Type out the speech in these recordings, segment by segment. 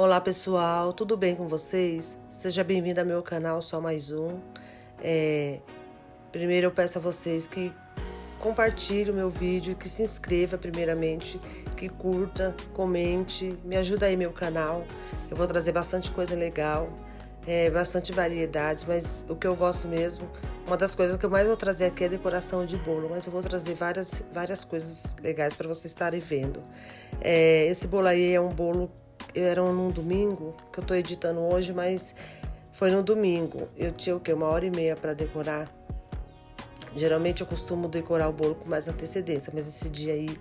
Olá pessoal, tudo bem com vocês? Seja bem-vindo ao meu canal Só Mais Um. Primeiro eu peço a vocês que compartilhem o meu vídeo, que se inscreva primeiramente, que curta, comente, me ajuda aí meu canal. Eu vou trazer bastante coisa legal, bastante variedades, mas o que eu gosto mesmo, uma das coisas que eu mais vou trazer aqui é decoração de bolo, mas eu vou trazer várias coisas legais para vocês estarem vendo. Esse bolo aí é um bolo, era num domingo, que eu tô editando hoje, mas foi no domingo. Eu tinha o quê? 1h30 para decorar. Geralmente eu costumo decorar o bolo com mais antecedência, mas esse dia aí,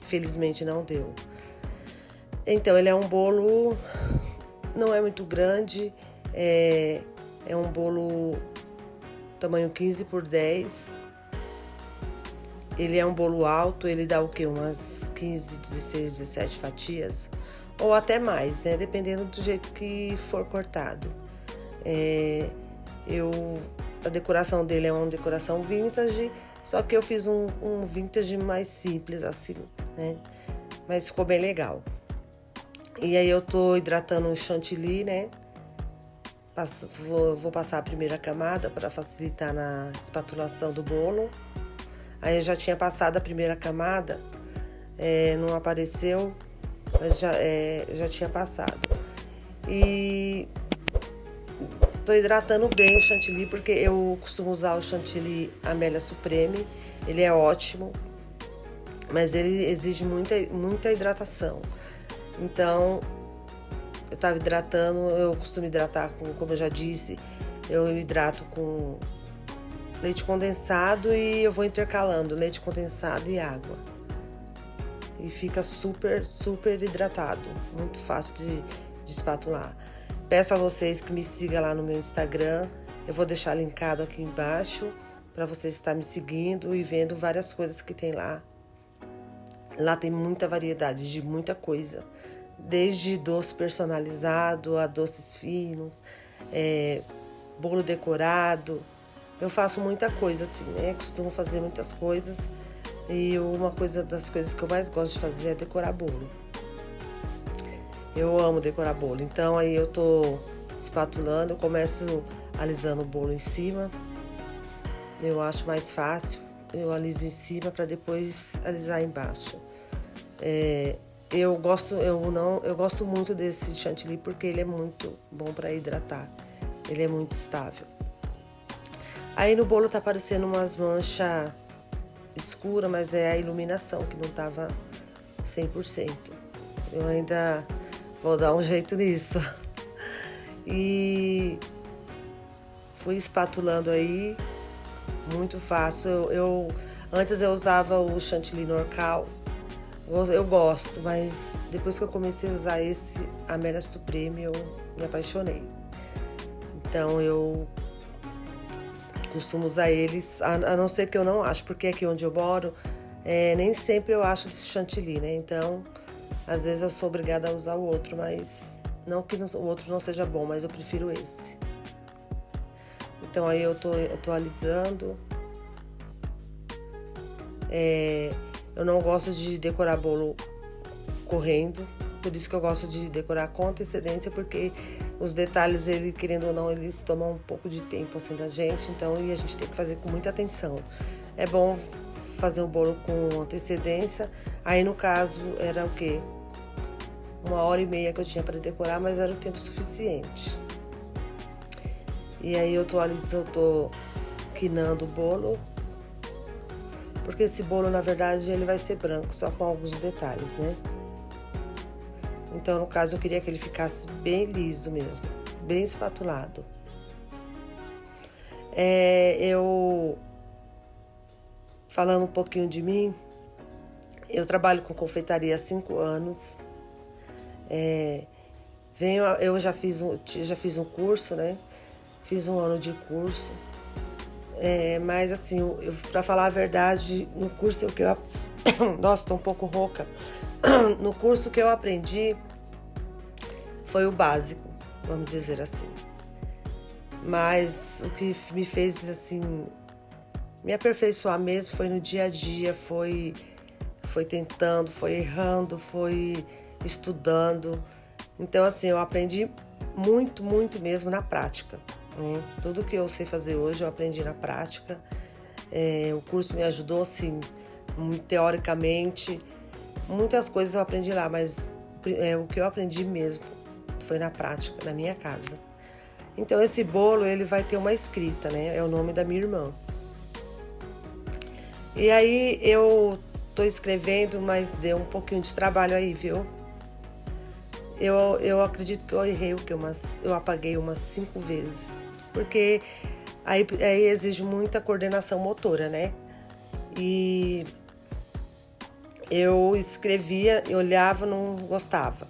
infelizmente, não deu. Então, ele é um bolo, não é muito grande, é um bolo tamanho 15x10. Ele é um bolo alto, ele dá o quê? Umas 15, 16, 17 fatias, ou até mais, né? Dependendo do jeito que for cortado. A decoração dele é uma decoração vintage, só que eu fiz um vintage mais simples, assim, né? Mas ficou bem legal. E aí eu tô hidratando o chantilly, né? Vou passar a primeira camada para facilitar na espatulação do bolo. Aí eu já tinha passado a primeira camada, não apareceu, mas já tinha passado. E tô hidratando bem o chantilly, porque eu costumo usar o chantilly Amélia Supreme. Ele é ótimo, mas ele exige muita hidratação. Então, eu tava hidratando, eu costumo hidratar como eu já disse, eu hidrato com leite condensado e eu vou intercalando leite condensado e água. E fica super hidratado, muito fácil de espatular. Peço a vocês que me sigam lá no meu Instagram. Eu vou deixar linkado aqui embaixo para vocês estarem me seguindo e vendo várias coisas que tem lá. Lá tem muita variedade de muita coisa. Desde doce personalizado a doces finos, bolo decorado. Eu faço muita coisa assim, né? Costumo fazer muitas coisas. E uma das coisas que eu mais gosto de fazer é decorar bolo. Eu amo decorar bolo, então aí eu tô espatulando, eu começo alisando o bolo em cima. Eu acho mais fácil, eu aliso em cima para depois alisar embaixo. Eu gosto muito desse chantilly porque ele é muito bom para hidratar, ele é muito estável. Aí no bolo tá aparecendo umas manchas escuras, mas é a iluminação que não tava 100%. Eu ainda vou dar um jeito nisso. E fui espatulando aí, muito fácil. Antes eu usava o chantilly Norcal. Eu gosto, mas depois que eu comecei a usar esse Amélia Supreme, eu me apaixonei. Então eu costumo usar eles, a não ser que eu não acho, porque aqui onde eu moro, nem sempre eu acho desse chantilly, né? Então, às vezes eu sou obrigada a usar o outro, mas não que o outro não seja bom, mas eu prefiro esse. Então aí eu tô alisando. Eu não gosto de decorar bolo correndo, por isso que eu gosto de decorar com antecedência, porque os detalhes, ele querendo ou não, eles tomam um pouco de tempo assim da gente, então e a gente tem que fazer com muita atenção. É bom fazer o bolo com antecedência. Aí no caso era o quê? 1h30 que eu tinha para decorar, mas era o tempo suficiente. E aí eu tô quinando o bolo, porque esse bolo na verdade ele vai ser branco, só com alguns detalhes, né? Então no caso eu queria que ele ficasse bem liso mesmo, bem espatulado. Eu falando um pouquinho de mim, eu trabalho com confeitaria há 5 anos. Eu já fiz um curso, né? Fiz 1 ano de curso. Mas assim, para falar a verdade, no curso que eu... Nossa, tô um pouco rouca. No curso que eu aprendi foi o básico, vamos dizer assim. Mas o que me fez assim me aperfeiçoar mesmo foi no dia a dia, foi tentando, foi errando, foi estudando. Então, assim, eu aprendi muito, muito mesmo na prática, né? Tudo que eu sei fazer hoje eu aprendi na prática. O curso me ajudou, assim, teoricamente. Muitas coisas eu aprendi lá, mas o que eu aprendi mesmo foi na prática, na minha casa. Então, esse bolo, ele vai ter uma escrita, né? É o nome da minha irmã. E aí, eu tô escrevendo, mas deu um pouquinho de trabalho aí, viu? Eu acredito que eu errei eu apaguei umas 5 vezes. Porque aí exige muita coordenação motora, né? E eu escrevia, eu olhava, não gostava.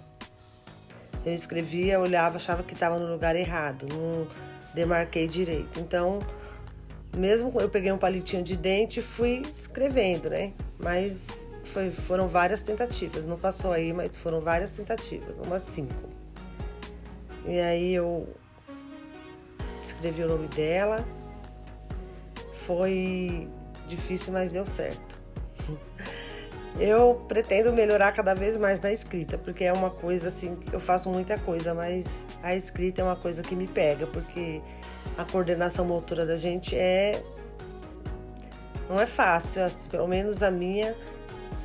Eu escrevia, olhava, achava que estava no lugar errado, não demarquei direito. Então, mesmo eu peguei um palitinho de dente e fui escrevendo, né? Mas foram várias tentativas, não passou aí, mas foram várias tentativas, umas 5. E aí eu escrevi o nome dela, foi difícil, mas deu certo. Eu pretendo melhorar cada vez mais na escrita, porque é uma coisa assim, eu faço muita coisa, mas a escrita é uma coisa que me pega, porque a coordenação motora da gente não é fácil, assim, pelo menos a minha,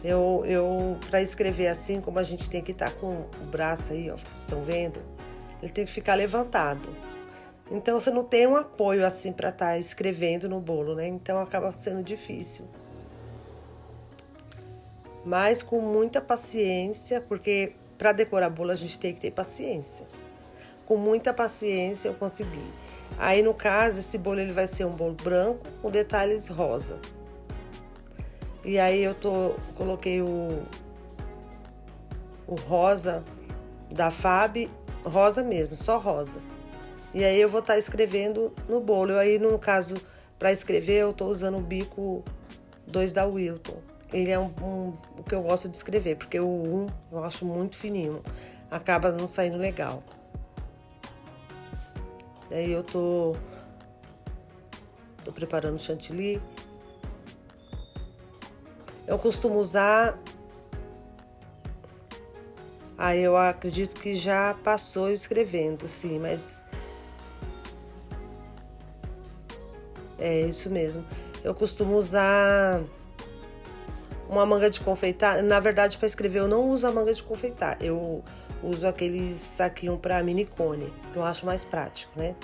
eu para escrever assim, como a gente tem que estar com o braço aí, ó, vocês estão vendo, ele tem que ficar levantado. Então você não tem um apoio assim para estar escrevendo no bolo, né? Então acaba sendo difícil. Mas com muita paciência, porque para decorar bolo a gente tem que ter paciência. Com muita paciência eu consegui. Aí no caso, esse bolo ele vai ser um bolo branco com detalhes rosa. E aí coloquei o rosa da Fab, rosa mesmo, só rosa. E aí eu vou estar escrevendo no bolo. Aí no caso, para escrever eu estou usando o bico 2 da Wilton. Ele é o que eu gosto de escrever, porque o 1 eu acho muito fininho, acaba não saindo legal. Daí eu tô preparando chantilly. Eu costumo usar, eu acredito que já passou escrevendo, sim, mas é isso mesmo. Eu costumo usar uma manga de confeitar. Na verdade, para escrever eu não uso a manga de confeitar. Eu uso aquele saquinho para mini cone, que eu acho mais prático, né?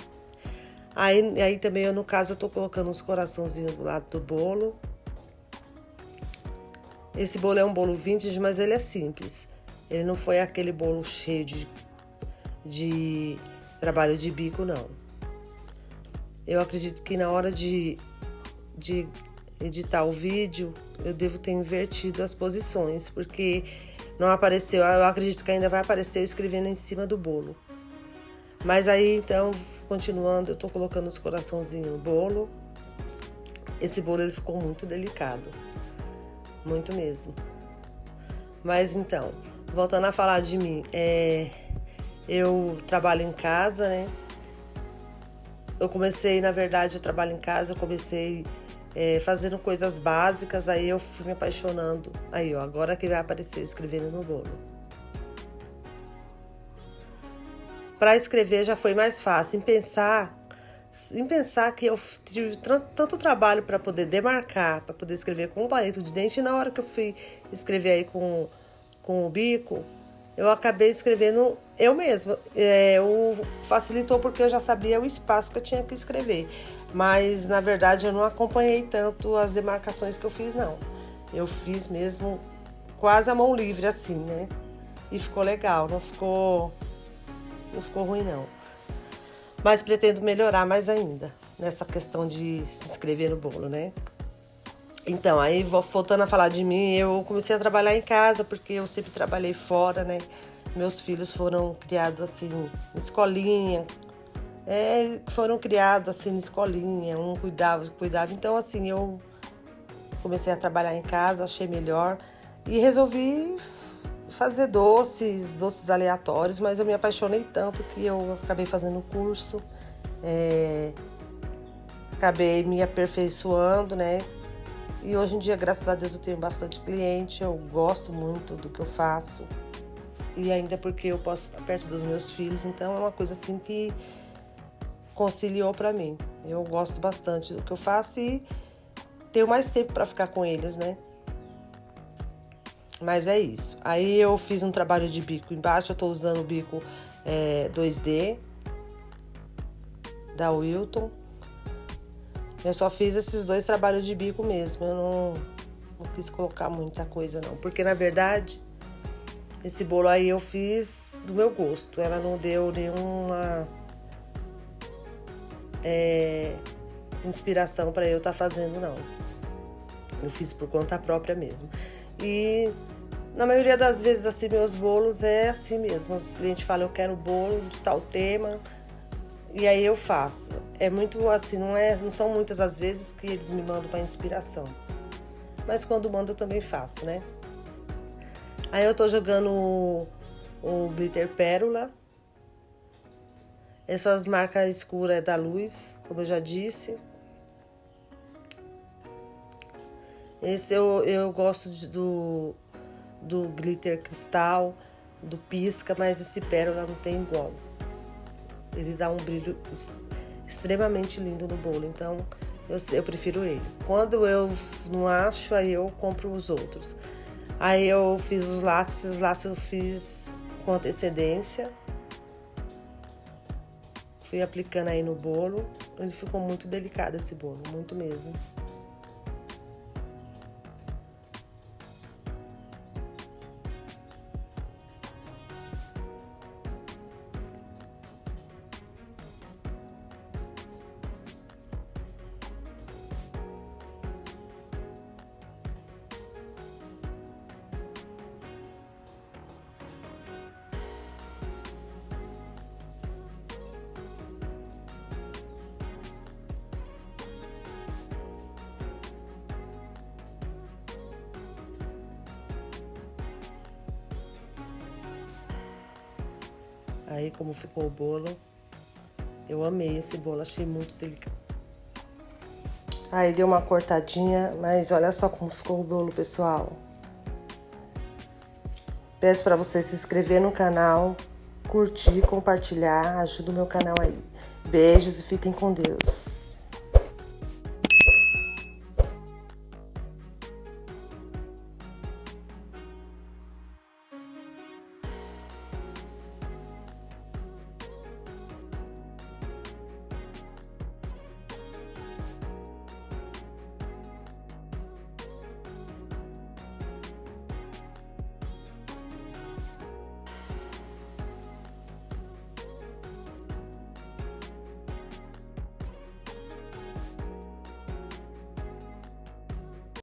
Aí também, no caso, eu tô colocando uns coraçãozinhos do lado do bolo. Esse bolo é um bolo vintage, mas ele é simples. Ele não foi aquele bolo cheio de trabalho de bico, não. Eu acredito que na hora de editar o vídeo, eu devo ter invertido as posições, porque não apareceu, eu acredito que ainda vai aparecer eu escrevendo em cima do bolo. Mas aí, então, continuando, eu tô colocando os coraçãozinhos no bolo. Esse bolo, ele ficou muito delicado. Muito mesmo. Mas, então, voltando a falar de mim, eu trabalho em casa, né? Eu comecei, na verdade, eu trabalho em casa, eu comecei fazendo coisas básicas, aí eu fui me apaixonando. Aí, ó, agora que vai aparecer eu escrevendo no bolo. Para escrever já foi mais fácil. Em pensar que eu tive tanto trabalho para poder demarcar, para poder escrever com o palito de dente, e na hora que eu fui escrever aí com o bico, eu acabei escrevendo eu mesma. Facilitou porque eu já sabia o espaço que eu tinha que escrever. Mas, na verdade, eu não acompanhei tanto as demarcações que eu fiz, não. Eu fiz mesmo quase a mão livre, assim, né? E ficou legal, não ficou ruim, não. Mas pretendo melhorar mais ainda nessa questão de se inscrever no bolo, né? Então, aí voltando a falar de mim, eu comecei a trabalhar em casa, porque eu sempre trabalhei fora, né? Meus filhos foram criados assim, em escolinha. Foram criados assim, em escolinha, um cuidava. Então, assim, eu comecei a trabalhar em casa, achei melhor. E resolvi fazer doces aleatórios, mas eu me apaixonei tanto que eu acabei fazendo o curso. Acabei me aperfeiçoando, né? E hoje em dia, graças a Deus, eu tenho bastante cliente, eu gosto muito do que eu faço. e ainda porque eu posso estar perto dos meus filhos, então é uma coisa assim que conciliou para mim. Eu gosto bastante do que eu faço e tenho mais tempo para ficar com eles, né? Mas é isso. Aí eu fiz um trabalho de bico embaixo, eu tô usando o bico 2D da Wilton. Eu só fiz esses 2 trabalhos de bico mesmo, eu não quis colocar muita coisa não, porque na verdade esse bolo aí eu fiz do meu gosto, ela não deu nenhuma inspiração para eu estar fazendo não, eu fiz por conta própria mesmo. E na maioria das vezes assim, meus bolos é assim mesmo, os clientes falam eu quero bolo de tal tema, e aí eu faço. É muito assim, não são muitas as vezes que eles me mandam para inspiração, mas quando mandam eu também faço, né? Aí eu tô jogando o glitter pérola. Essas marcas escuras é da Luz, como eu já disse. Esse eu gosto do glitter cristal, do pisca, mas esse pérola não tem igual. Ele dá um brilho extremamente lindo no bolo, então eu prefiro ele. Quando eu não acho, aí eu compro os outros. Aí eu fiz os laços, esses laços eu fiz com antecedência. Fui aplicando aí no bolo. Ele ficou muito delicado esse bolo, muito mesmo. Aí como ficou o bolo, eu amei esse bolo, achei muito delicado. Aí deu uma cortadinha, mas olha só como ficou o bolo, pessoal. Peço para você se inscrever no canal, curtir, compartilhar, ajuda o meu canal aí. Beijos e fiquem com Deus.